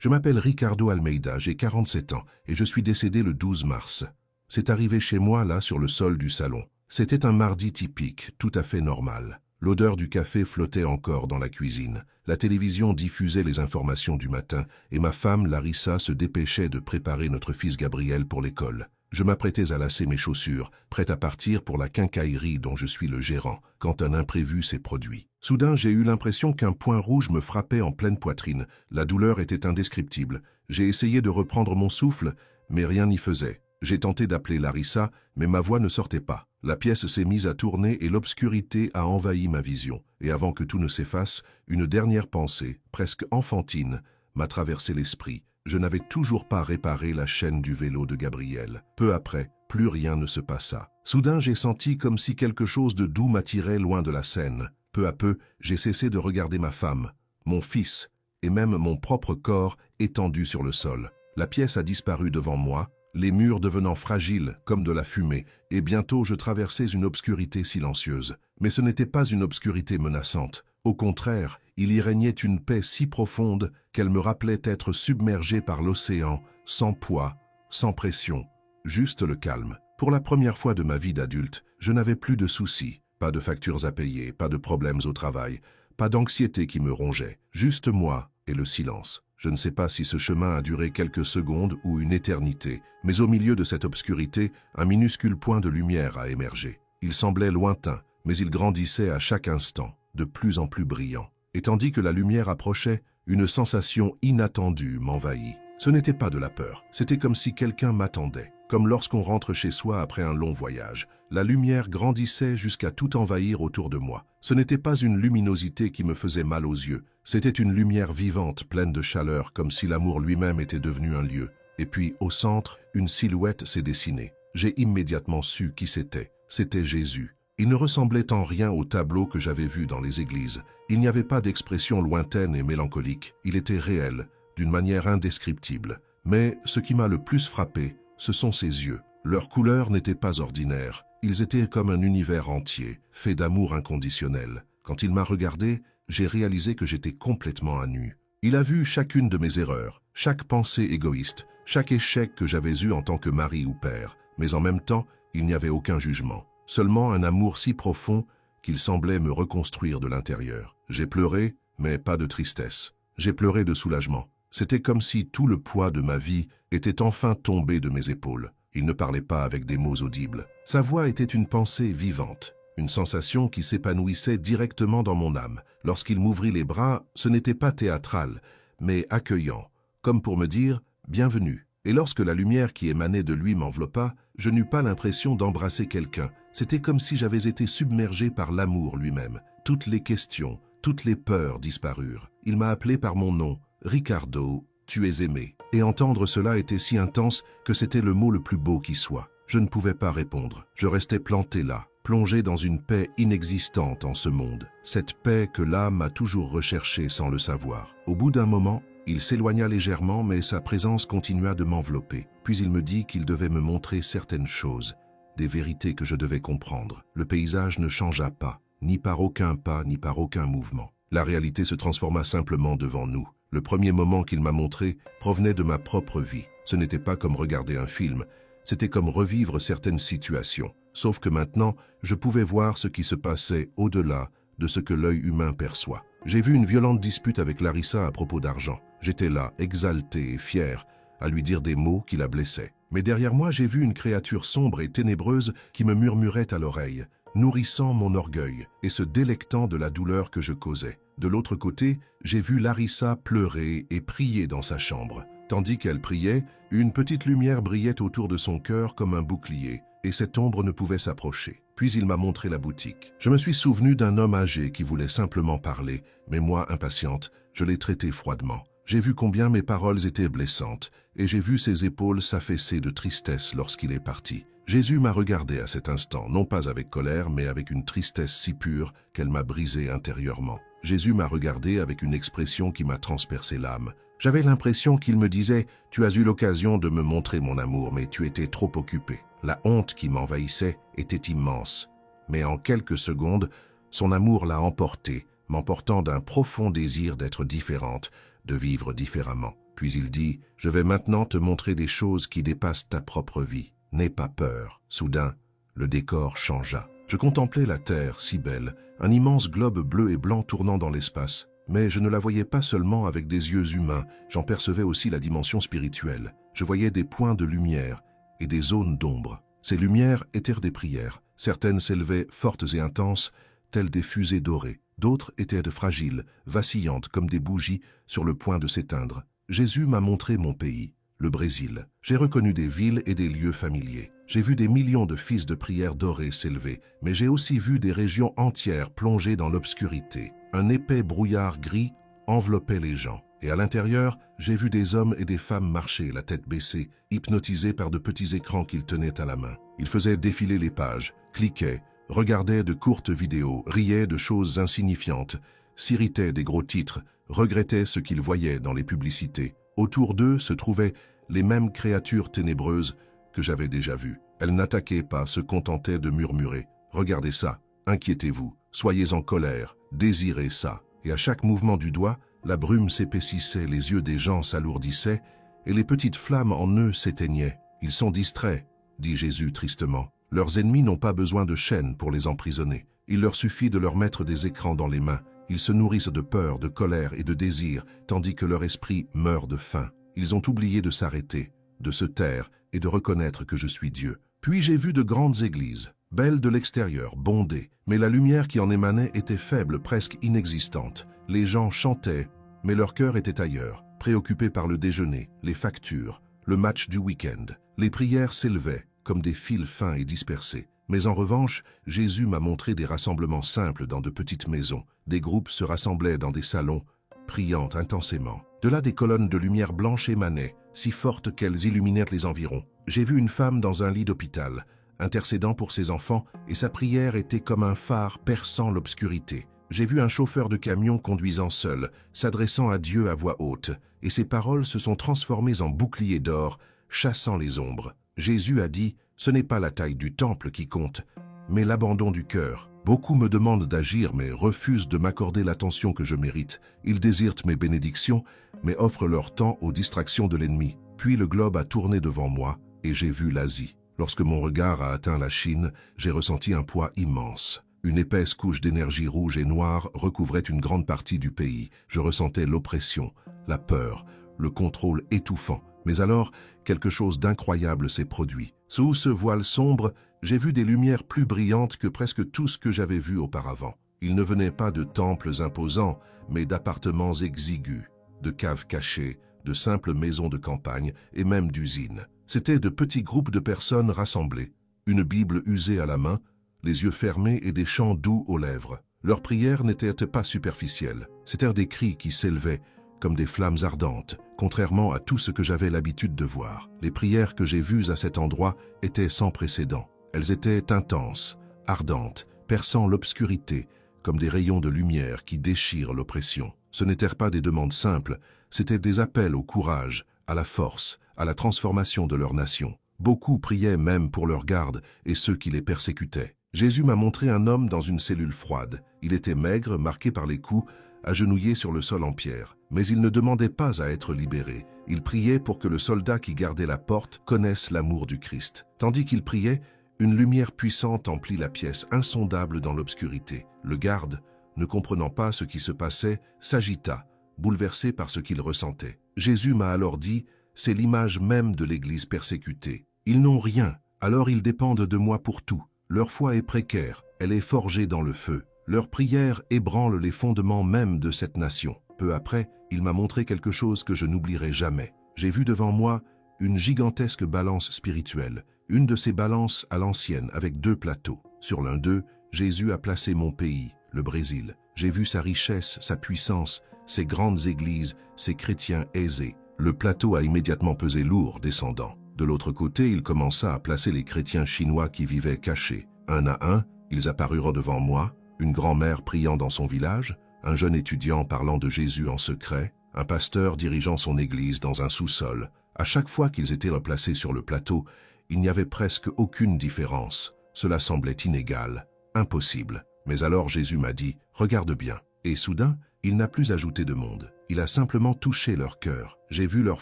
Je m'appelle Ricardo Almeida, j'ai 47 ans et je suis décédé le 12 mars. C'est arrivé chez moi, là, sur le sol du salon. C'était un mardi typique, tout à fait normal. L'odeur du café flottait encore dans la cuisine. La télévision diffusait les informations du matin et ma femme, Larissa, se dépêchait de préparer notre fils Gabriel pour l'école. Je m'apprêtais à lasser mes chaussures, prête à partir pour la quincaillerie dont je suis le gérant, quand un imprévu s'est produit. Soudain, j'ai eu l'impression qu'un point rouge me frappait en pleine poitrine. La douleur était indescriptible. J'ai essayé de reprendre mon souffle, mais rien n'y faisait. J'ai tenté d'appeler Larissa, mais ma voix ne sortait pas. La pièce s'est mise à tourner et l'obscurité a envahi ma vision. Et avant que tout ne s'efface, une dernière pensée, presque enfantine, m'a traversé l'esprit. Je n'avais toujours pas réparé la chaîne du vélo de Gabriel. Peu après, plus rien ne se passa. Soudain, j'ai senti comme si quelque chose de doux m'attirait loin de la scène. Peu à peu, j'ai cessé de regarder ma femme, mon fils, et même mon propre corps étendu sur le sol. La pièce a disparu devant moi, les murs devenant fragiles comme de la fumée, et bientôt je traversais une obscurité silencieuse. Mais ce n'était pas une obscurité menaçante. Au contraire, il y régnait une paix si profonde qu'elle me rappelait être submergé par l'océan, sans poids, sans pression, juste le calme. Pour la première fois de ma vie d'adulte, je n'avais plus de soucis, pas de factures à payer, pas de problèmes au travail, pas d'anxiété qui me rongeait, juste moi et le silence. Je ne sais pas si ce chemin a duré quelques secondes ou une éternité, mais au milieu de cette obscurité, un minuscule point de lumière a émergé. Il semblait lointain, mais il grandissait à chaque instant, de plus en plus brillant. Et tandis que la lumière approchait, une sensation inattendue m'envahit. Ce n'était pas de la peur, c'était comme si quelqu'un m'attendait, comme lorsqu'on rentre chez soi après un long voyage. La lumière grandissait jusqu'à tout envahir autour de moi. Ce n'était pas une luminosité qui me faisait mal aux yeux, c'était une lumière vivante, pleine de chaleur, comme si l'amour lui-même était devenu un lieu. Et puis, au centre, une silhouette s'est dessinée. J'ai immédiatement su qui c'était. C'était Jésus. Il ne ressemblait en rien au tableau que j'avais vu dans les églises. Il n'y avait pas d'expression lointaine et mélancolique. Il était réel, d'une manière indescriptible. Mais ce qui m'a le plus frappé, ce sont ses yeux. Leur couleur n'était pas ordinaire. Ils étaient comme un univers entier, fait d'amour inconditionnel. Quand il m'a regardé, j'ai réalisé que j'étais complètement à nu. Il a vu chacune de mes erreurs, chaque pensée égoïste, chaque échec que j'avais eu en tant que mari ou père. Mais en même temps, il n'y avait aucun jugement. Seulement un amour si profond qu'il semblait me reconstruire de l'intérieur. J'ai pleuré, mais pas de tristesse. J'ai pleuré de soulagement. C'était comme si tout le poids de ma vie était enfin tombé de mes épaules. Il ne parlait pas avec des mots audibles. Sa voix était une pensée vivante, une sensation qui s'épanouissait directement dans mon âme. Lorsqu'il m'ouvrit les bras, ce n'était pas théâtral, mais accueillant, comme pour me dire « bienvenue ». Et lorsque la lumière qui émanait de lui m'enveloppa, je n'eus pas l'impression d'embrasser quelqu'un. C'était comme si j'avais été submergé par l'amour lui-même. Toutes les questions, toutes les peurs disparurent. Il m'a appelé par mon nom, Ricardo, tu es aimé. Et entendre cela était si intense que c'était le mot le plus beau qui soit. Je ne pouvais pas répondre. Je restais planté là, plongé dans une paix inexistante en ce monde. Cette paix que l'âme a toujours recherchée sans le savoir. Au bout d'un moment, il s'éloigna légèrement, mais sa présence continua de m'envelopper. Puis il me dit qu'il devait me montrer certaines choses, des vérités que je devais comprendre. Le paysage ne changea pas, ni par aucun pas, ni par aucun mouvement. La réalité se transforma simplement devant nous. Le premier moment qu'il m'a montré provenait de ma propre vie. Ce n'était pas comme regarder un film, c'était comme revivre certaines situations. Sauf que maintenant, je pouvais voir ce qui se passait au-delà de ce que l'œil humain perçoit. J'ai vu une violente dispute avec Larissa à propos d'argent. J'étais là, exalté et fier, à lui dire des mots qui la blessaient. Mais derrière moi, j'ai vu une créature sombre et ténébreuse qui me murmurait à l'oreille, nourrissant mon orgueil et se délectant de la douleur que je causais. De l'autre côté, j'ai vu Larissa pleurer et prier dans sa chambre. Tandis qu'elle priait, une petite lumière brillait autour de son cœur comme un bouclier, et cette ombre ne pouvait s'approcher. Puis il m'a montré la boutique. Je me suis souvenu d'un homme âgé qui voulait simplement parler, mais moi, impatiente, je l'ai traité froidement. J'ai vu combien mes paroles étaient blessantes, et j'ai vu ses épaules s'affaisser de tristesse lorsqu'il est parti. Jésus m'a regardé à cet instant, non pas avec colère, mais avec une tristesse si pure qu'elle m'a brisé intérieurement. Jésus m'a regardé avec une expression qui m'a transpercé l'âme. J'avais l'impression qu'il me disait « Tu as eu l'occasion de me montrer mon amour, mais tu étais trop occupé. » La honte qui m'envahissait était immense. Mais en quelques secondes, son amour l'a emporté, m'emportant d'un profond désir d'être différente, de vivre différemment. Puis il dit, « Je vais maintenant te montrer des choses qui dépassent ta propre vie. N'aie pas peur. » Soudain, le décor changea. Je contemplais la Terre, si belle, un immense globe bleu et blanc tournant dans l'espace. Mais je ne la voyais pas seulement avec des yeux humains, j'en percevais aussi la dimension spirituelle. Je voyais des points de lumière et des zones d'ombre. Ces lumières étaient des prières. Certaines s'élevaient fortes et intenses, telles des fusées dorées. D'autres étaient fragiles, vacillantes comme des bougies sur le point de s'éteindre. Jésus m'a montré mon pays, le Brésil. J'ai reconnu des villes et des lieux familiers. J'ai vu des millions de fils de prière dorés s'élever, mais j'ai aussi vu des régions entières plongées dans l'obscurité. Un épais brouillard gris enveloppait les gens. Et à l'intérieur, j'ai vu des hommes et des femmes marcher, la tête baissée, hypnotisés par de petits écrans qu'ils tenaient à la main. Ils faisaient défiler les pages, cliquaient, regardaient de courtes vidéos, riaient de choses insignifiantes, s'irritaient des gros titres, regrettaient ce qu'ils voyaient dans les publicités. Autour d'eux se trouvaient les mêmes créatures ténébreuses que j'avais déjà vues. Elles n'attaquaient pas, se contentaient de murmurer. « Regardez ça, inquiétez-vous, soyez en colère, désirez ça. » Et à chaque mouvement du doigt, la brume s'épaississait, les yeux des gens s'alourdissaient, et les petites flammes en eux s'éteignaient. « Ils sont distraits, » dit Jésus tristement. « Leurs ennemis n'ont pas besoin de chaînes pour les emprisonner. Il leur suffit de leur mettre des écrans dans les mains. Ils se nourrissent de peur, de colère et de désir, tandis que leur esprit meurt de faim. Ils ont oublié de s'arrêter, de se taire et de reconnaître que je suis Dieu. » Puis j'ai vu de grandes églises, belles de l'extérieur, bondées, mais la lumière qui en émanait était faible, presque inexistante. Les gens chantaient, mais leur cœur était ailleurs, préoccupés par le déjeuner, les factures, le match du week-end. Les prières s'élevaient, comme des fils fins et dispersés. Mais en revanche, Jésus m'a montré des rassemblements simples dans de petites maisons. Des groupes se rassemblaient dans des salons, priant intensément. De là, des colonnes de lumière blanche émanaient, si fortes qu'elles illuminèrent les environs. J'ai vu une femme dans un lit d'hôpital, intercédant pour ses enfants, et sa prière était comme un phare perçant l'obscurité. J'ai vu un chauffeur de camion conduisant seul, s'adressant à Dieu à voix haute, et ses paroles se sont transformées en boucliers d'or, chassant les ombres. Jésus a dit, « Ce n'est pas la taille du temple qui compte, mais l'abandon du cœur. » Beaucoup me demandent d'agir, mais refusent de m'accorder l'attention que je mérite. Ils désirent mes bénédictions, mais offrent leur temps aux distractions de l'ennemi. Puis le globe a tourné devant moi, et j'ai vu l'Asie. Lorsque mon regard a atteint la Chine, j'ai ressenti un poids immense. Une épaisse couche d'énergie rouge et noire recouvrait une grande partie du pays. Je ressentais l'oppression, la peur, le contrôle étouffant. Mais alors, quelque chose d'incroyable s'est produit. Sous ce voile sombre, j'ai vu des lumières plus brillantes que presque tout ce que j'avais vu auparavant. Ils ne venaient pas de temples imposants, mais d'appartements exigus, de caves cachées, de simples maisons de campagne et même d'usines. C'étaient de petits groupes de personnes rassemblées, une Bible usée à la main, les yeux fermés et des chants doux aux lèvres. Leurs prières n'étaient pas superficielles, c'étaient des cris qui s'élevaient comme des flammes ardentes, contrairement à tout ce que j'avais l'habitude de voir. Les prières que j'ai vues à cet endroit étaient sans précédent. Elles étaient intenses, ardentes, perçant l'obscurité, comme des rayons de lumière qui déchirent l'oppression. Ce n'étaient pas des demandes simples, c'étaient des appels au courage, à la force, à la transformation de leur nation. Beaucoup priaient même pour leurs gardes et ceux qui les persécutaient. Jésus m'a montré un homme dans une cellule froide. Il était maigre, marqué par les coups, agenouillé sur le sol en pierre. Mais il ne demandait pas à être libéré. Il priait pour que le soldat qui gardait la porte connaisse l'amour du Christ. Tandis qu'il priait, une lumière puissante emplit la pièce, insondable dans l'obscurité. Le garde, ne comprenant pas ce qui se passait, s'agita, bouleversé par ce qu'il ressentait. Jésus m'a alors dit, « C'est l'image même de l'Église persécutée. Ils n'ont rien, alors ils dépendent de moi pour tout. Leur foi est précaire, elle est forgée dans le feu. Leur prière ébranle les fondements même de cette nation. » Peu après, il m'a montré quelque chose que je n'oublierai jamais. J'ai vu devant moi une gigantesque balance spirituelle, une de ces balances à l'ancienne avec 2 plateaux. Sur l'un d'eux, Jésus a placé mon pays, le Brésil. J'ai vu sa richesse, sa puissance, ses grandes églises, ses chrétiens aisés. Le plateau a immédiatement pesé lourd, descendant. De l'autre côté, il commença à placer les chrétiens chinois qui vivaient cachés. Un à un, ils apparurent devant moi, une grand-mère priant dans son village, un jeune étudiant parlant de Jésus en secret, un pasteur dirigeant son église dans un sous-sol. À chaque fois qu'ils étaient replacés sur le plateau, il n'y avait presque aucune différence. Cela semblait inégal, impossible. Mais alors Jésus m'a dit « Regarde bien ». Et soudain, il n'a plus ajouté de monde. Il a simplement touché leur cœur. J'ai vu leur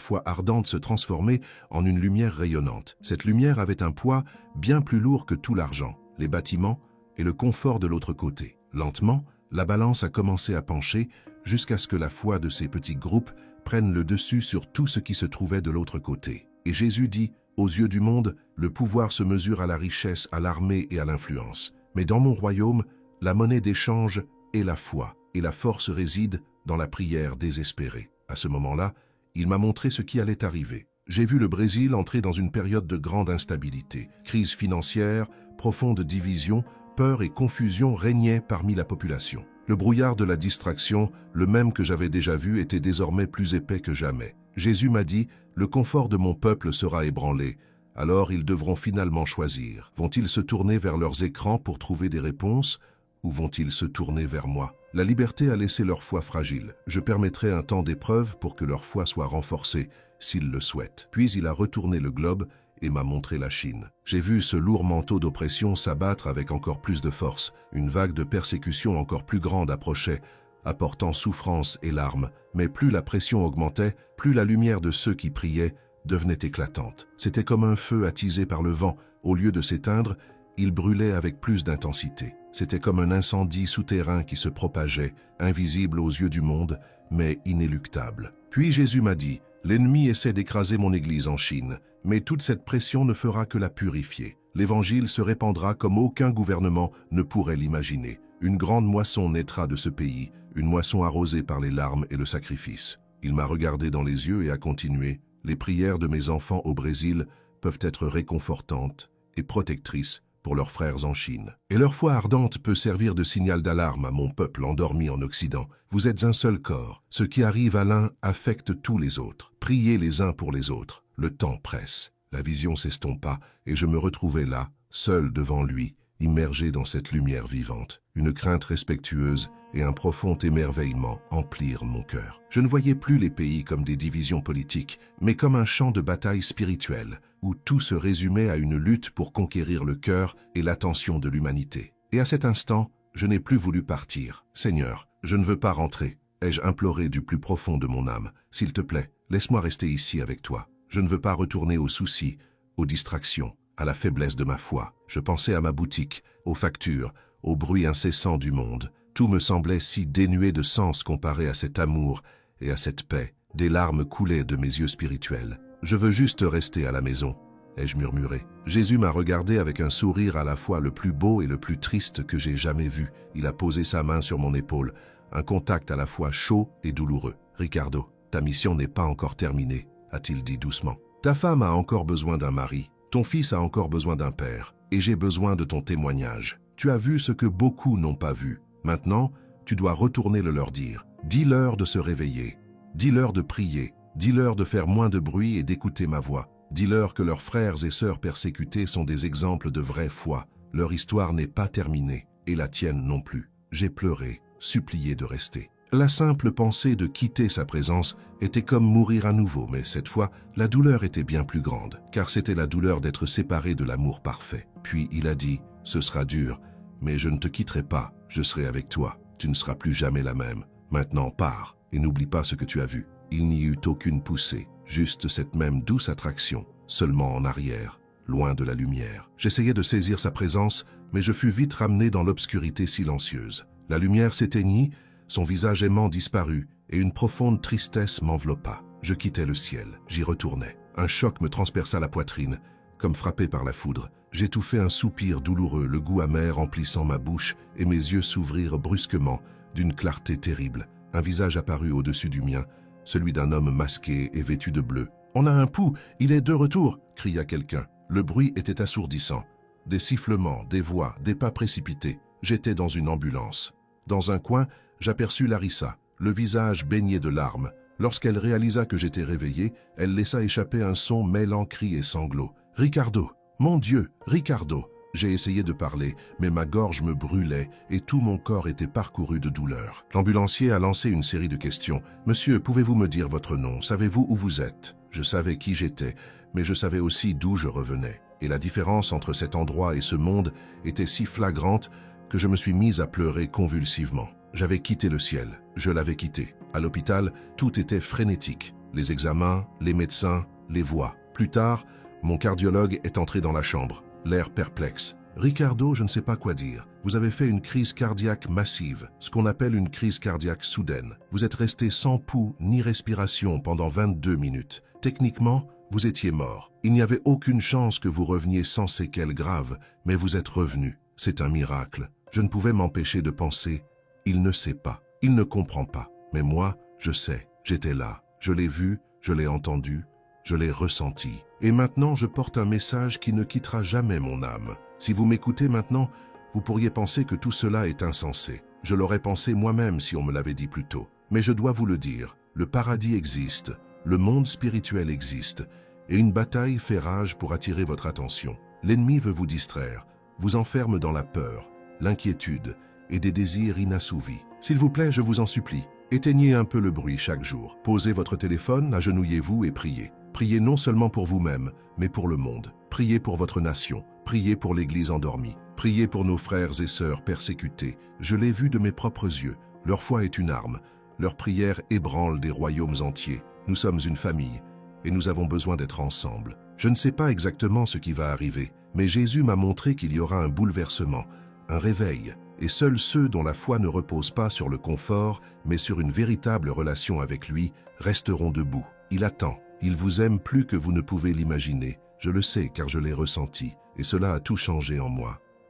foi ardente se transformer en une lumière rayonnante. Cette lumière avait un poids bien plus lourd que tout l'argent, les bâtiments et le confort de l'autre côté. Lentement, la balance a commencé à pencher jusqu'à ce que la foi de ces petits groupes prenne le dessus sur tout ce qui se trouvait de l'autre côté. Et Jésus dit, aux yeux du monde, le pouvoir se mesure à la richesse, à l'armée et à l'influence. Mais dans mon royaume, la monnaie d'échange est la foi, et la force réside dans la prière désespérée. À ce moment-là, il m'a montré ce qui allait arriver. J'ai vu le Brésil entrer dans une période de grande instabilité. Crise financière, profonde division, peur et confusion régnaient parmi la population. Le brouillard de la distraction, le même que j'avais déjà vu, était désormais plus épais que jamais. Jésus m'a dit, le confort de mon peuple sera ébranlé. Alors ils devront finalement choisir. Vont-ils se tourner vers leurs écrans pour trouver des réponses ou vont-ils se tourner vers moi? La liberté a laissé leur foi fragile. Je permettrai un temps d'épreuve pour que leur foi soit renforcée, s'ils le souhaitent. Puis il a retourné le globe et m'a montré la Chine. J'ai vu ce lourd manteau d'oppression s'abattre avec encore plus de force. Une vague de persécution encore plus grande approchait, apportant souffrance et larmes. Mais plus la pression augmentait, plus la lumière de ceux qui priaient devenait éclatante. C'était comme un feu attisé par le vent. Au lieu de s'éteindre, il brûlait avec plus d'intensité. C'était comme un incendie souterrain qui se propageait, invisible aux yeux du monde, mais inéluctable. Puis Jésus m'a dit, l'ennemi essaie d'écraser mon Église en Chine, mais toute cette pression ne fera que la purifier. L'Évangile se répandra comme aucun gouvernement ne pourrait l'imaginer. Une grande moisson naîtra de ce pays, une moisson arrosée par les larmes et le sacrifice. Il m'a regardé dans les yeux et a continué. Les prières de mes enfants au Brésil peuvent être réconfortantes et protectrices pour leurs frères en Chine. Et leur foi ardente peut servir de signal d'alarme à mon peuple endormi en Occident. Vous êtes un seul corps. Ce qui arrive à l'un affecte tous les autres. Priez les uns pour les autres. Le temps presse. La vision s'estompa et je me retrouvais là, seul devant lui, immergé dans cette lumière vivante. Une crainte respectueuse et un profond émerveillement emplirent mon cœur. Je ne voyais plus les pays comme des divisions politiques, mais comme un champ de bataille spirituelle, où tout se résumait à une lutte pour conquérir le cœur et l'attention de l'humanité. Et à cet instant, je n'ai plus voulu partir. « Seigneur, je ne veux pas rentrer », ai-je imploré du plus profond de mon âme. « S'il te plaît, laisse-moi rester ici avec toi. Je ne veux pas retourner aux soucis, aux distractions, à la faiblesse de ma foi. » Je pensais à ma boutique, aux factures, au bruit incessant du monde. Tout me semblait si dénué de sens comparé à cet amour et à cette paix. Des larmes coulaient de mes yeux spirituels. « Je veux juste rester à la maison », ai-je murmuré. Jésus m'a regardé avec un sourire à la fois le plus beau et le plus triste que j'ai jamais vu. Il a posé sa main sur mon épaule, un contact à la fois chaud et douloureux. « Ricardo, ta mission n'est pas encore terminée », a-t-il dit doucement. « Ta femme a encore besoin d'un mari, ton fils a encore besoin d'un père, et j'ai besoin de ton témoignage. Tu as vu ce que beaucoup n'ont pas vu. Maintenant, tu dois retourner le leur dire. Dis-leur de se réveiller, dis-leur de prier, dis-leur de faire moins de bruit et d'écouter ma voix. Dis-leur que leurs frères et sœurs persécutés sont des exemples de vraie foi. Leur histoire n'est pas terminée, et la tienne non plus. » J'ai pleuré, supplié de rester. La simple pensée de quitter sa présence était comme mourir à nouveau, mais cette fois, la douleur était bien plus grande, car c'était la douleur d'être séparé de l'amour parfait. Puis il a dit, « Ce sera dur, mais je ne te quitterai pas, je serai avec toi. Tu ne seras plus jamais la même. Maintenant, pars, et n'oublie pas ce que tu as vu. » Il n'y eut aucune poussée, juste cette même douce attraction, seulement en arrière, loin de la lumière. J'essayais de saisir sa présence, mais je fus vite ramené dans l'obscurité silencieuse. La lumière s'éteignit, son visage aimant disparut, et une profonde tristesse m'enveloppa. Je quittais le ciel, j'y retournais. Un choc me transperça la poitrine, comme frappé par la foudre. J'étouffai un soupir douloureux, le goût amer emplissant ma bouche, et mes yeux s'ouvrirent brusquement, d'une clarté terrible. Un visage apparut au-dessus du mien, celui d'un homme masqué et vêtu de bleu. « On a un pouls, il est de retour !» cria quelqu'un. Le bruit était assourdissant. Des sifflements, des voix, des pas précipités. J'étais dans une ambulance. Dans un coin, j'aperçus Larissa, le visage baigné de larmes. Lorsqu'elle réalisa que j'étais réveillé, elle laissa échapper un son mêlant cris et sanglots. « Ricardo! Mon Dieu, Ricardo !» J'ai essayé de parler, mais ma gorge me brûlait et tout mon corps était parcouru de douleur. L'ambulancier a lancé une série de questions. « Monsieur, pouvez-vous me dire votre nom? Savez-vous où vous êtes ?» Je savais qui j'étais, mais je savais aussi d'où je revenais. Et la différence entre cet endroit et ce monde était si flagrante que je me suis mis à pleurer convulsivement. J'avais quitté le ciel, je l'avais quitté. À l'hôpital, tout était frénétique. Les examens, les médecins, les voix. Plus tard, mon cardiologue est entré dans la chambre, l'air perplexe. « Ricardo, je ne sais pas quoi dire. Vous avez fait une crise cardiaque massive, ce qu'on appelle une crise cardiaque soudaine. Vous êtes resté sans pouls ni respiration pendant 22 minutes. Techniquement, vous étiez mort. Il n'y avait aucune chance que vous reveniez sans séquelles graves, mais vous êtes revenu. C'est un miracle. » Je ne pouvais m'empêcher de penser « Il ne sait pas, il ne comprend pas. Mais moi, je sais, j'étais là. Je l'ai vu, je l'ai entendu, je l'ai ressenti. Et maintenant, je porte un message qui ne quittera jamais mon âme. Si vous m'écoutez maintenant, vous pourriez penser que tout cela est insensé. Je l'aurais pensé moi-même si on me l'avait dit plus tôt. Mais je dois vous le dire, le paradis existe, le monde spirituel existe, et une bataille fait rage pour attirer votre attention. L'ennemi veut vous distraire, vous enferme dans la peur, l'inquiétude et des désirs inassouvis. S'il vous plaît, je vous en supplie, éteignez un peu le bruit chaque jour. Posez votre téléphone, agenouillez-vous et priez. Priez non seulement pour vous-même, mais pour le monde. Priez pour votre nation. Priez pour l'Église endormie. Priez pour nos frères et sœurs persécutés. Je l'ai vu de mes propres yeux. Leur foi est une arme. Leur prière ébranle des royaumes entiers. Nous sommes une famille, et nous avons besoin d'être ensemble. Je ne sais pas exactement ce qui va arriver, mais Jésus m'a montré qu'il y aura un bouleversement, un réveil, et seuls ceux dont la foi ne repose pas sur le confort, mais sur une véritable relation avec lui, resteront debout. Il attend. Il vous aime plus que vous ne pouvez l'imaginer. Je le sais car je l'ai ressenti, et cela a tout changé en moi.